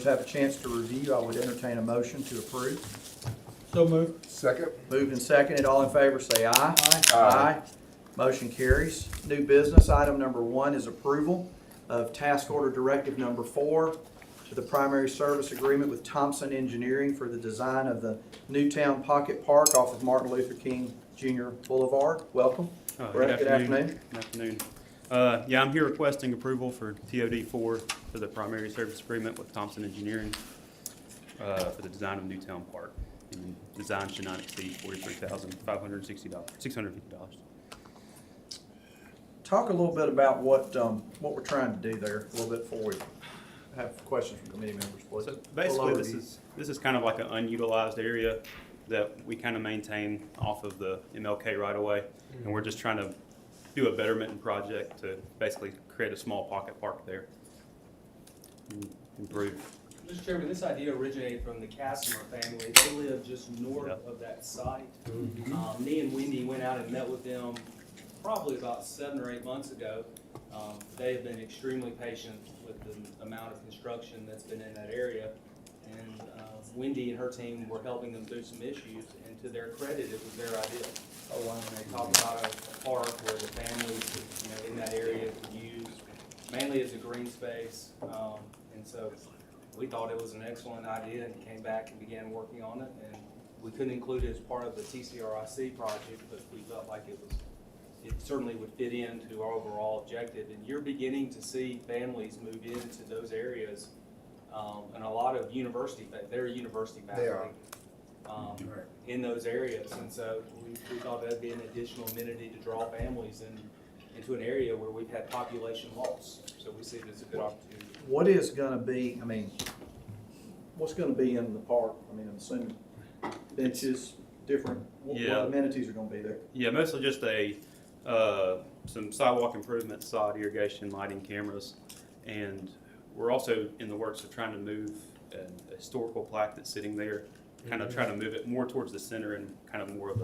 Have a chance to review, I would entertain a motion to approve. So moved. Second. Moved and seconded, all in favor say aye. Aye. Motion carries. New business, item number 1 is approval of task order directive number 4 to the primary service agreement with Thompson Engineering for the design of the Newtown Pocket Park off of Martin Luther King Jr. Boulevard. Welcome. Brett, good afternoon. Good afternoon. Yeah, I'm here requesting approval for TOD 4 for the primary service agreement with Thompson Engineering for the design of Newtown Park. And the design should not exceed $43,650. Talk a little bit about what we're trying to do there, a little bit before we have questions from committee members, please. So basically, this is kind of like an unutilized area that we kind of maintain off of the MLK right away, and we're just trying to do a betterment project to basically create a small pocket park there and improve. Mr. Chairman, this idea originated from the Casimir family. They live just north of that site. Me and Wendy went out and met with them probably about 7 or 8 months ago. They have been extremely patient with the amount of construction that's been in that area. And Wendy and her team were helping them through some issues, and to their credit, it was their idea. And they talked about a park where the families, in that area could use, mainly as a green space. And so we thought it was an excellent idea and came back and began working on it. And we couldn't include it as part of the TCRIC project, but we felt like it certainly would fit into our overall objective. And you're beginning to see families move into those areas, and a lot of they're university faculty. In those areas, and so we thought that'd be an additional amenity to draw families into an area where we've had population loss. So we see it as a good opportunity. What is going to be, what's going to be in the park? I'm assuming benches, what amenities are going to be there? Yeah, mostly just some sidewalk improvements, sod irrigation, lighting, cameras, and we're also in the works of trying to move a historical plaque that's sitting there. Kind of try to move it more towards the center and kind of more of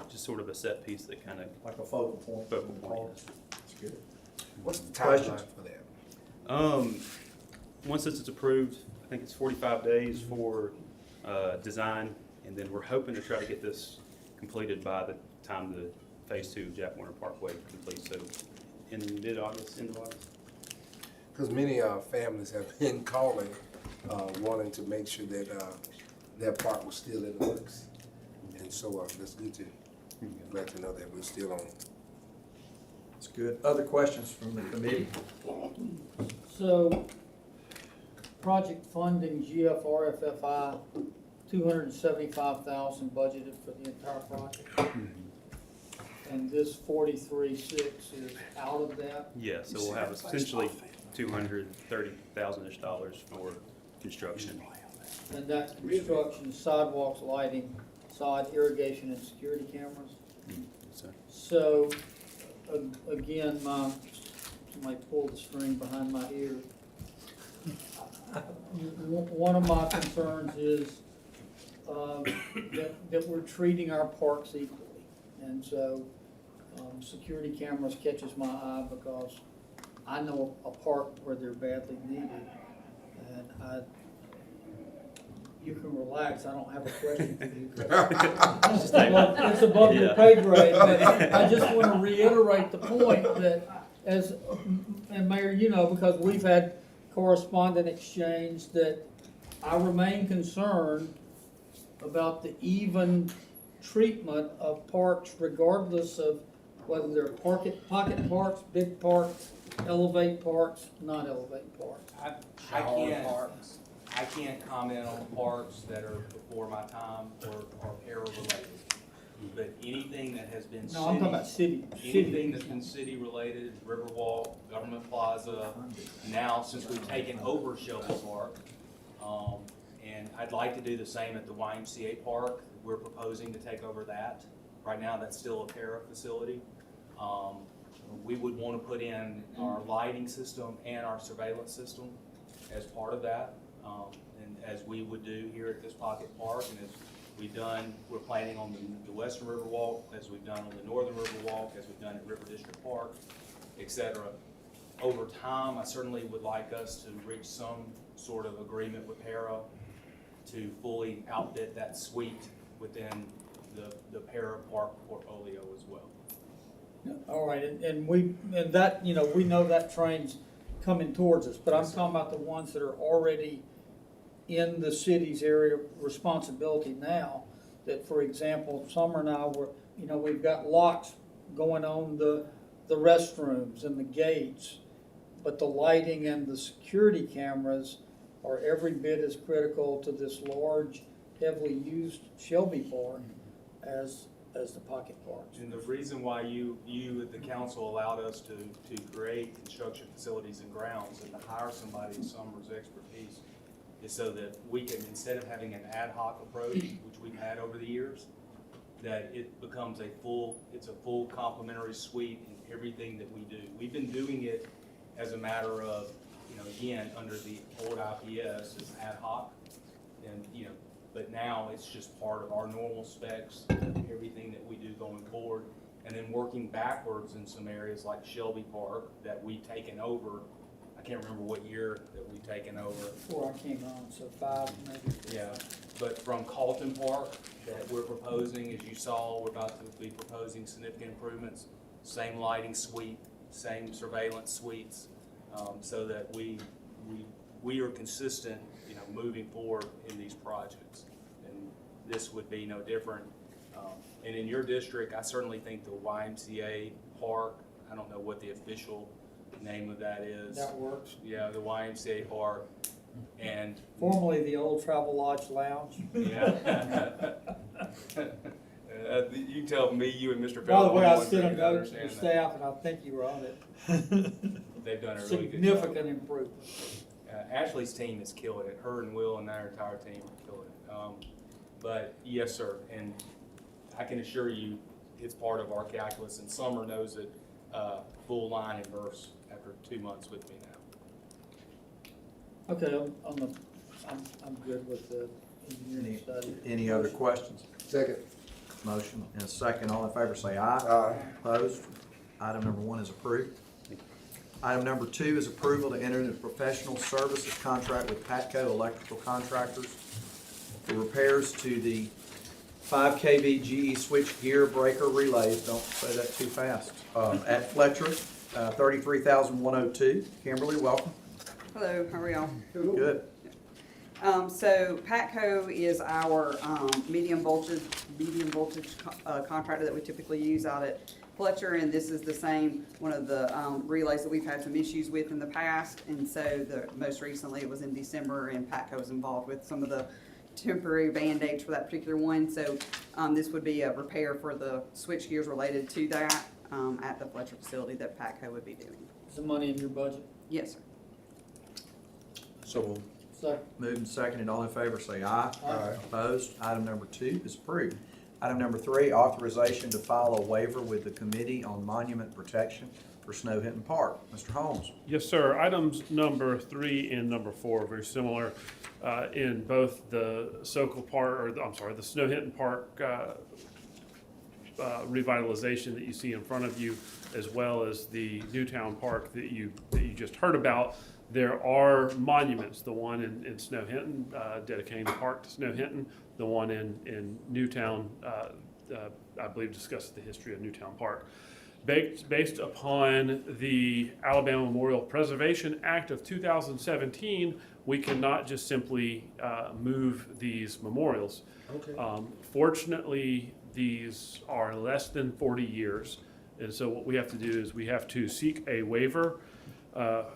just sort of a set piece that kind of Like a focal point. Yes. That's good. What's the Questions? timeline for that? Once this is approved, I think it's 45 days for design, and then we're hoping to try to get this completed by the time the phase 2 of Jack Warner Parkway completes. So in mid-August, end of August. Because many families have been calling, wanting to make sure that their park was still in the works. And so that's good to glad to know that we're still on. That's good. Other questions from the committee? So, project funding, GFRFFI, $275,000 budgeted for the entire project. And this 43.6 is out of that. Yeah, so we'll have essentially $230,000-ish for construction. And that construction, sidewalks, lighting, sod irrigation, and security cameras. So, again, somebody pulled the string behind my ear. One of my concerns is that we're treating our parks equally. And so security cameras catches my eye because I know a park where they're badly needed. And you can relax, I don't have a question for you. It's above your pay grade, but I just want to reiterate the point that and Mayor, because we've had correspondent exchange, that I remain concerned about the even treatment of parks regardless of whether they're pocket parks, big parks, elevate parks, not elevate parks. I can't comment on parks that are before my time or are era related. But anything that has been No, I'm talking about city. Anything that's been city related, Riverwalk, Government Plaza, now since we've taken over Shelby Park, and I'd like to do the same at the YMCA Park. We're proposing to take over that. Right now, that's still a para facility. We would want to put in our lighting system and our surveillance system as part of that, and as we would do here at this pocket park, and as we've done, we're planning on the Western Riverwalk, as we've done on the Northern Riverwalk, as we've done at River District Park, etc. Over time, I certainly would like us to reach some sort of agreement with Para to fully outfit that suite within the Para Park portfolio as well. All right, and that, you know, we know that train's coming towards us, but I'm Yes, sir. talking about the ones that are already in the city's area of responsibility now. That, for example, Summer and I were, you know, we've got locks going on the restrooms and the gates, but the lighting and the security cameras are every bit as critical to this large, heavily used Shelby Park as the pocket parks. And the reason why you, the council allowed us to create construction facilities and grounds and to hire somebody in Summer's expertise is so that we can, instead of having an ad hoc approach, which we've had over the years, that it becomes it's a full complementary suite in everything that we do. We've been doing it as a matter of, you know, again, under the old IPS as ad hoc, and, you know, but now it's just part of our normal specs, everything that we do going forward. And then working backwards in some areas like Shelby Park that we've taken over. I can't remember what year that we've taken over. Before I came on, so 5 maybe. Yeah, but from Carlton Park that we're proposing, as you saw, we're about to be proposing significant improvements. Same lighting suite, same surveillance suites, so that we are consistent, you know, moving forward in these projects. And this would be no different. And in your district, I certainly think the YMCA Park, I don't know what the official name of that is. That works. Yeah, the YMCA Park, and Formerly the old Travel Lodge Lounge. yeah. You tell me, you and Mr. Phelps. By the way, I ones sit that on notes understand with that. staff, and I think you were on it. They've done a really good job. Significant improvement. Ashley's team is killing it. Her and Will and our entire team are killing it. But yes, sir, and I can assure you, it's part of our calculus, and Summer knows it full line and verse after 2 months with me now. Okay, I'm good with the engineering study. Any other questions? Second. Motion and a second. All in favor say aye. Aye. Opposed? Item number 1 is approved. Item number 2 is approval to enter into a professional services contract with Patco Electrical Contractors for repairs to the 5 kV GE switch gear breaker relays, don't say that too fast, at Fletcher, 33,102. Kimberly, welcome. Hello, how are y'all? Good. So Patco is our medium voltage contractor that we typically use out at Fletcher, and this is the same, one of the relays that we've had some issues with in the past. And so most recently, it was in December, and Patco was involved with some of the temporary band-aids for that particular one. So this would be a repair for the switch gears related to that at the Fletcher facility that Patco would be doing. Is the money in your budget? Yes, sir. So Second. Moved and seconded. All in favor say aye. Aye. Opposed? Item number 2 is approved. Item number 3, authorization to file a waiver with the Committee on Monument Protection for Snow Hinton Park. Mr. Holmes. Yes, sir. Items number 3 and number 4 are very similar in both the the Snow Hinton Park revitalization that you see in front of you, as well as the Newtown Park that you just heard about. There are monuments, the one in Snow Hinton, dedicating the park to Snow Hinton, the one in Newtown, I believe discusses the history of Newtown Park. Based upon the Alabama Memorial Preservation Act of 2017, we cannot just simply move these memorials. Okay. Fortunately, these are less than 40 years, and so what we have to do is we have to seek a waiver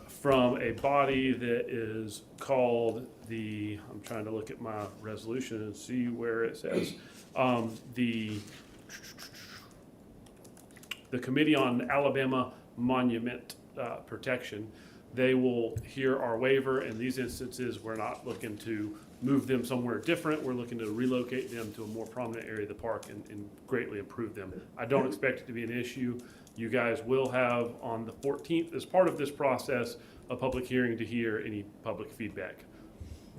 from a body that is called I'm trying to look at my resolution and see where it says, the Committee on Alabama Monument Protection. They will hear our waiver. In these instances, we're not looking to move them somewhere different. We're looking to relocate them to a more prominent area of the park and greatly improve them. I don't expect it to be an issue. You guys will have on the 14th, as part of this process, a public hearing to hear any public feedback.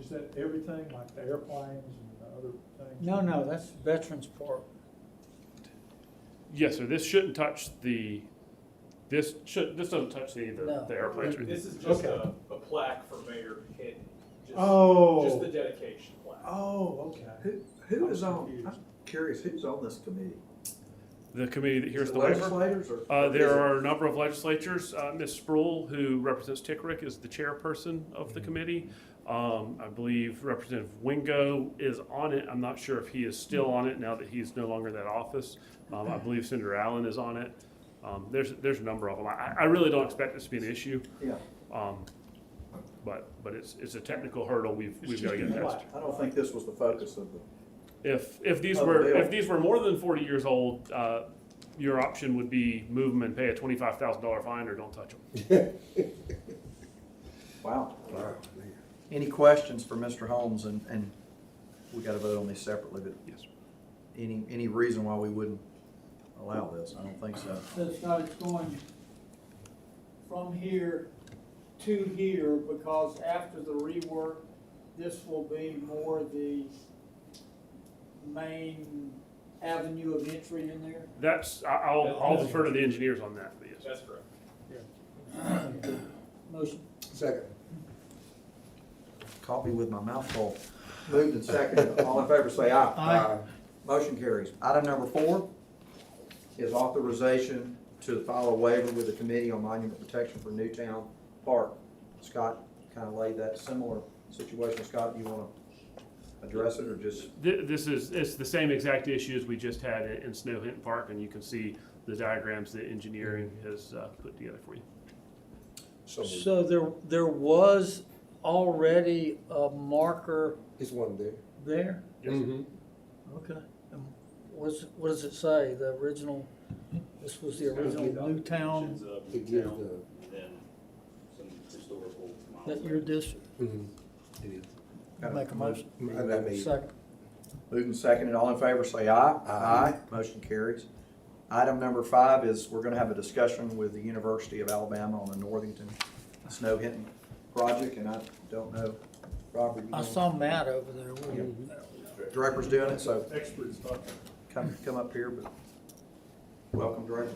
Is that everything, like the airplanes and the other things? No, that's Veterans Park. Yes, sir. This shouldn't touch the This doesn't touch any of No. the airplanes. or anything. This is just Okay. a plaque for Mayor Hinton. Just- Oh. Just the dedication plaque. Oh, okay. Who is I was on, confused. I'm curious, who's on this committee? The committee that hears Is the it waiver. legislators or? There are a number of legislatures. Ms. Sproul, who represents Tickerick, is the chairperson of the committee. I believe Representative Wingo is on it. I'm not sure if he is still on it now that he's no longer in that office. I believe Senator Allen is on it. There's a number of them. I really don't expect this to be an issue, Yeah, but it's a technical hurdle we've got to get past. I don't think this was the focus of the, If these Of the were bill. more than 40 years old, your option would be move them and pay a $25,000 fine or don't touch them. wow. Wow, man. Any questions for Mr. Holmes, and we gotta vote on these separately, but Yes. any reason why we wouldn't allow this? I don't think so. So Scott, it's going from here to here, because after the rework, this will be more the main avenue of entry in there? I'll defer to the engineers on that, but yes. That's correct. Motion. Second. Caught me with my mouth full. Moved and seconded. All in favor, say aye. Aye. Motion carries. Item number 4 is authorization to file a waiver with the Committee on Monument Protection for Newtown Park. Scott kind of laid that similar situation. Scott, you want to address it or just? It's the same exact issue as we just had in Snow Hinton Park, and you can see the diagrams that engineering has put together for you. So there was already a marker It's one there. there? Yes. Mm-hmm. Okay. And what does it say? The original, this was the original Newtown, It gives the, And then some historical. that your district, it is. make a motion. And I made, Second. Moved and seconded. All in favor, say aye. Aye. Motion carries. Item number 5 is we're going to have a discussion with the University of Alabama on the Northington Snow Hinton project, and I don't know, Robert, you I know, saw Matt over there. Director's doing it, so Experts talking. come up here, but welcome, Director.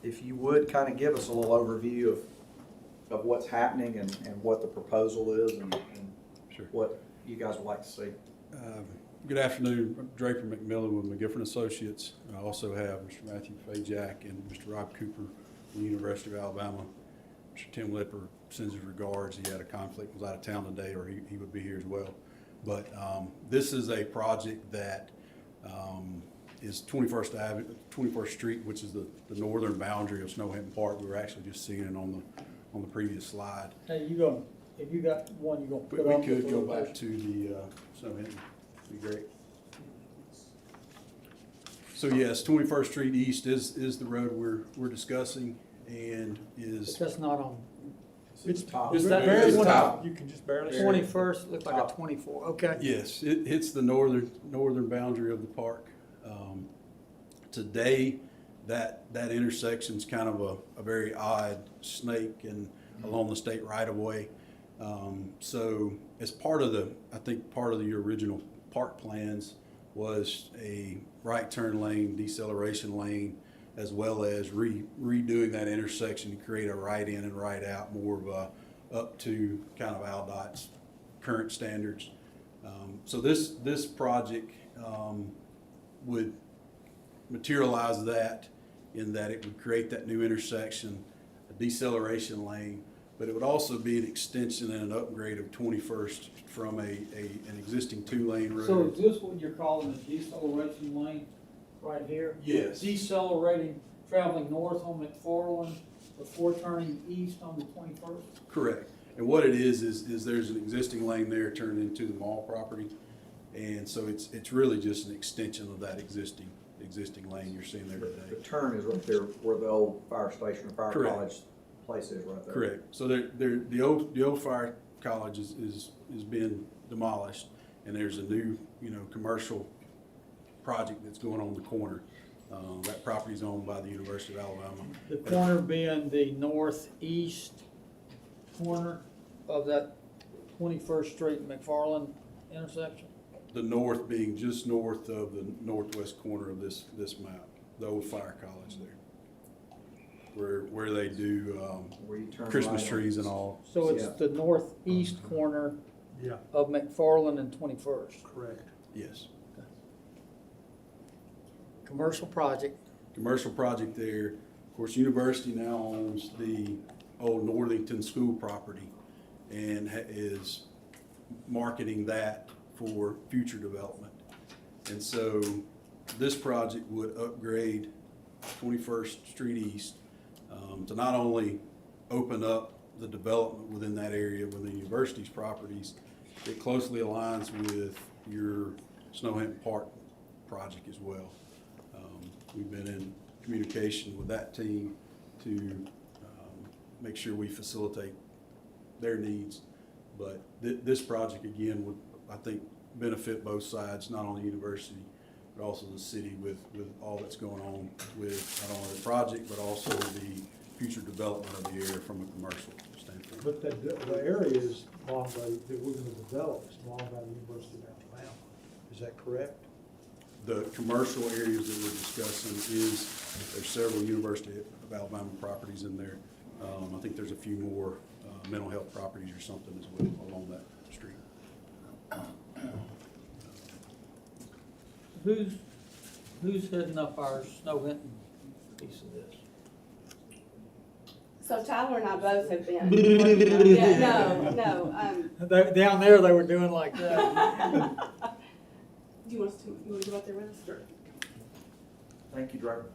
If you would kind of give us a little overview of what's happening and what the proposal is and Sure. what you guys would like to see. Good afternoon, I'm Draper McMillan with McGifford Associates. I also have Mr. Matthew Fajak and Mr. Rob Cooper from the University of Alabama. Mr. Tim Lipper sends his regards. He had a conflict, was out of town today, or he would be here as well. But this is a project that is 21st Street, which is the northern boundary of Snow Hinton Park. We were actually just seeing it on the previous slide. Hey, you gonna, if you got one, you gonna But put we on the could go back presentation? to the Snow Hinton, be great. So yes, 21st Street East is the road we're discussing and is, That's not on, It's top. is that It's very top. You can just barely see it. 21st, looks like Top. a 24, okay. yes, it hits the northern boundary of the park. Today, that intersection's kind of a very odd snake and along the state right of way. So as part of the original park plans was a right turn lane, deceleration lane, as well as redoing that intersection to create a right in and right out, more of a up to kind of ALDOT's current standards. So this project would materialize that in that it would create that new intersection, a deceleration lane, but it would also be an extension and an upgrade of 21st from an existing 2-lane road. So is this what you're calling a deceleration lane, right here? Yes. Decelerating, traveling north on McFarland before turning east on the 21st? Correct. And what it is there's an existing lane there turned into the mall property. And so it's really just an extension of that existing lane you're seeing there The today. turn is right there where the old fire station or fire Correct. college place is right there. Correct. So the old fire college is being demolished, and there's a new, commercial project that's going on in the corner. That property's owned by the University of Alabama. The corner being the northeast corner of that 21st Street and McFarland intersection? The north being just north of the northwest corner of this map. the old fire college there. Where they do, Where you turn Christmas right on. trees and all. So it's Yeah. the northeast corner Yeah, of McFarland and 21st. correct. Yes. Commercial project. Commercial project there. Of course, university now owns the old Northington School property and is marketing that for future development. And so this project would upgrade 21st Street East to not only open up the development within that area within the university's properties, it closely aligns with your Snow Hinton Park project as well. We've been in communication with that team to make sure we facilitate their needs. But this project, again, would, I think, benefit both sides, not only the university, but also the city with all that's going on with not only the project, but also the future development of the area from a commercial standpoint. But the area is belonged by, that we're gonna develop, is belonged by the University of Alabama. Is that correct? The commercial areas that we're discussing is, there's several University of Alabama properties in there. I think there's a few more mental health properties or something as well along that street. Who's heading up our Snow Hinton piece of this? So Tyler and I both have been. Yeah, no, Down there, they were doing like that. do you want us to, you want to go out there with us? Sure. Thank you, Driver.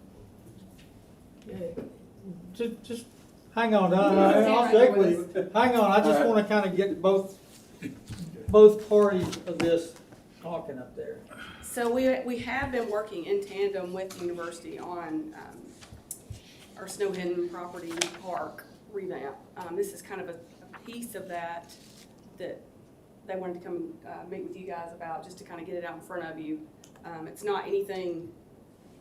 Just hang on, I'll stick with you. Hang on, I just wanna kinda get both parties of this talking up there. So we have been working in tandem with the university on, our Snow Hinton property park revamp. This is kind of a piece of that they wanted to come, meet with you guys about, just to kind of get it out in front of you. It's not anything,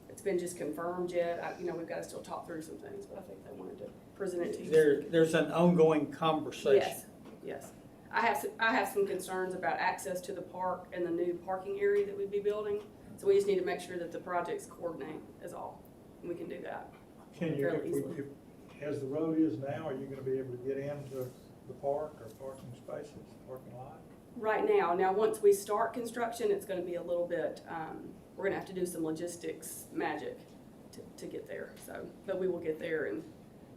it's been just confirmed yet. We've got to still talk through some things, but I think they wanted to present it to you. There's an ongoing conversation. Yes. I have some concerns about access to the park and the new parking area that we'd be building. So we just need to make sure that the projects coordinate is all, and we can do that. Can you, Fairly easily. as the road is now, are you gonna be able to get into the park or parking spaces, parking lot? Right now, once we start construction, it's gonna be a little bit, we're gonna have to do some logistics magic to get there, so, but we will get there and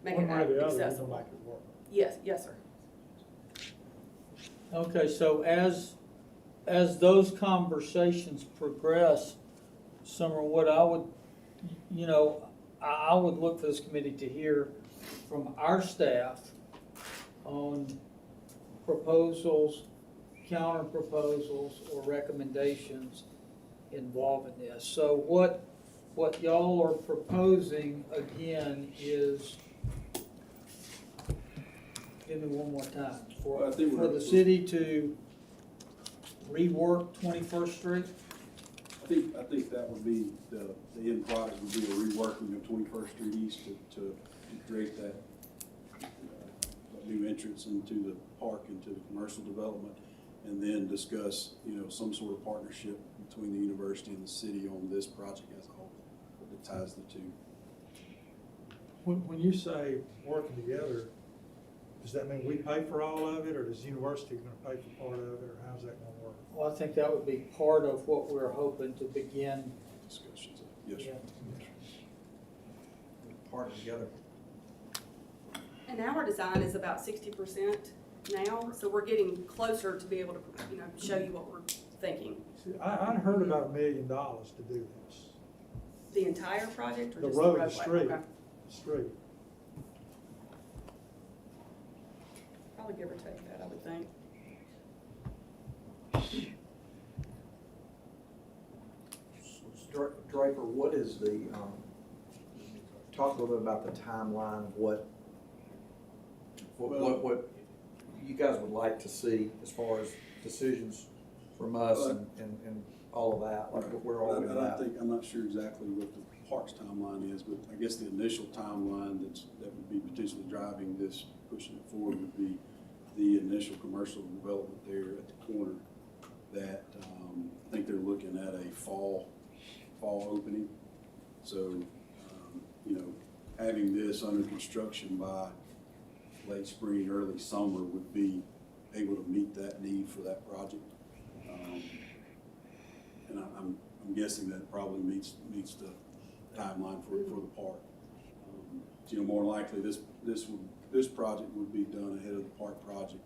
make it One way or the other, you're gonna accessible. make it work. Yes, sir. Okay, so as those conversations progress, Summer, what I would, I would look for this committee to hear from our staff on proposals, counter proposals, or recommendations involving this. So what y'all are proposing again is, give me one more time, Well, I think for the city to rework 21st Street? I think that would be, the end product would be a reworking of 21st Street East to create that new entrance into the park, into the commercial development, and then discuss, some sort of partnership between the university and the city on this project as a whole that ties the two. When you say working together, does that mean we pay for all of it, or does the university gonna pay for part of it, or how's that gonna work? Well, I think that would be part of what we're hoping to begin. Discussions, yes, sir. Partner together. And our design is about 60% now, so we're getting closer to be able to, show you what we're thinking. See, I'd heard about $1 million to do this, The entire project or the just the road, roadway? the street, Okay. street. Probably give or take that, I would think. Draper, what is the, talk a little bit about the timeline of what you guys would like to see as far as decisions from us and all of that, like where are we with that? I'm not sure exactly what the park's timeline is, but I guess the initial timeline that would be potentially driving this, pushing it forward, would be the initial commercial development there at the corner that, I think they're looking at a fall opening. So, having this under construction by late spring, early summer would be able to meet that need for that project. And I'm guessing that probably meets the timeline for the park. More likely this project would be done ahead of the park project,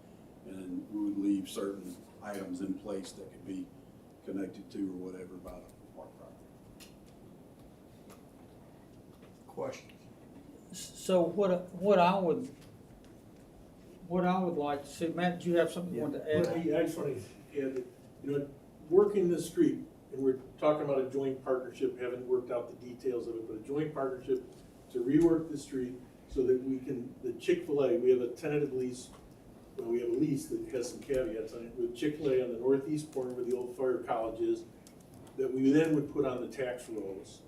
and we would leave certain items in place that could be connected to or whatever by the park project. Question? So what I would like to see, Matt, do you have something you want to add? I just want to add that, working this street, and we're talking about a joint partnership, haven't worked out the details of it, but a joint partnership to rework the street so that we can, the Chick-fil-A, we have a tentative lease, well, we have a lease that has some caveats on it, with Chick-fil-A on the northeast corner where the old fire college is, that we then would put on the tax rolls,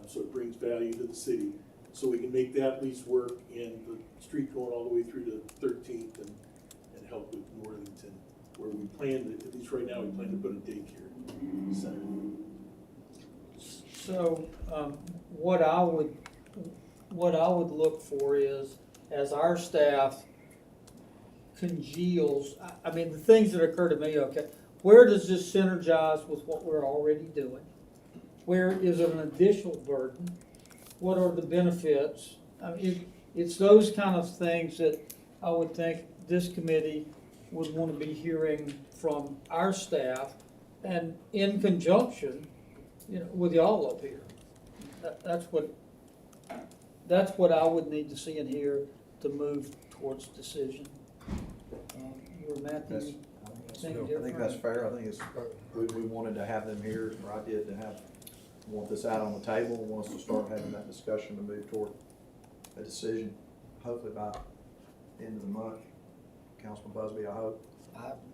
so it brings value to the city. So we can make that lease work and the street going all the way through to 13th and help with Northington, where we plan to, at least right now, we plan to put a daycare center. So, what I would look for is, as our staff congeals, I mean, the things that occur to me, okay, where does this synergize with what we're already doing? Where is it an additional burden? What are the benefits? I mean, it's those kind of things that I would think this committee would want to be hearing from our staff, and in conjunction, with y'all up here. That's what I would need to see in here to move towards decision. You or Matthew, think I think that's fair. I think we wanted to have them here, or I did, want this out on the table, want us to start having that discussion to move toward a decision, hopefully by the end of the month. Councilman Busby, I hope.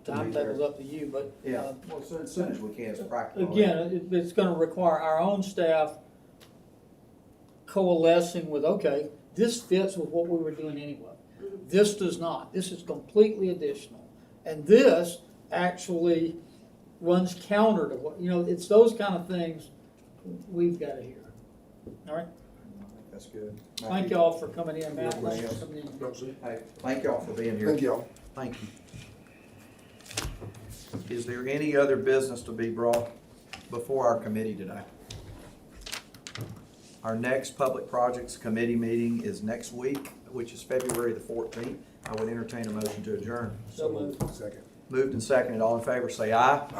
Timetable's up to you, but. Yeah, well, as soon as we can, it's practical. Again, it's gonna require our own staff coalescing with, okay, this fits with what we were doing anyway. This does not. This is completely additional. And this actually runs counter to what, it's those kind of things we've got to hear. All right? I think that's good. Thank y'all for coming in, Matt. Anybody else? Coming in. Hey, thank y'all for being here. Thank y'all. Thank you. Is there any other business to be brought before our committee today? Our next Public Projects Committee meeting is next week, which is February the 14th. I would entertain a motion to adjourn. So moved. Second. Moved and seconded. All in favor, say aye.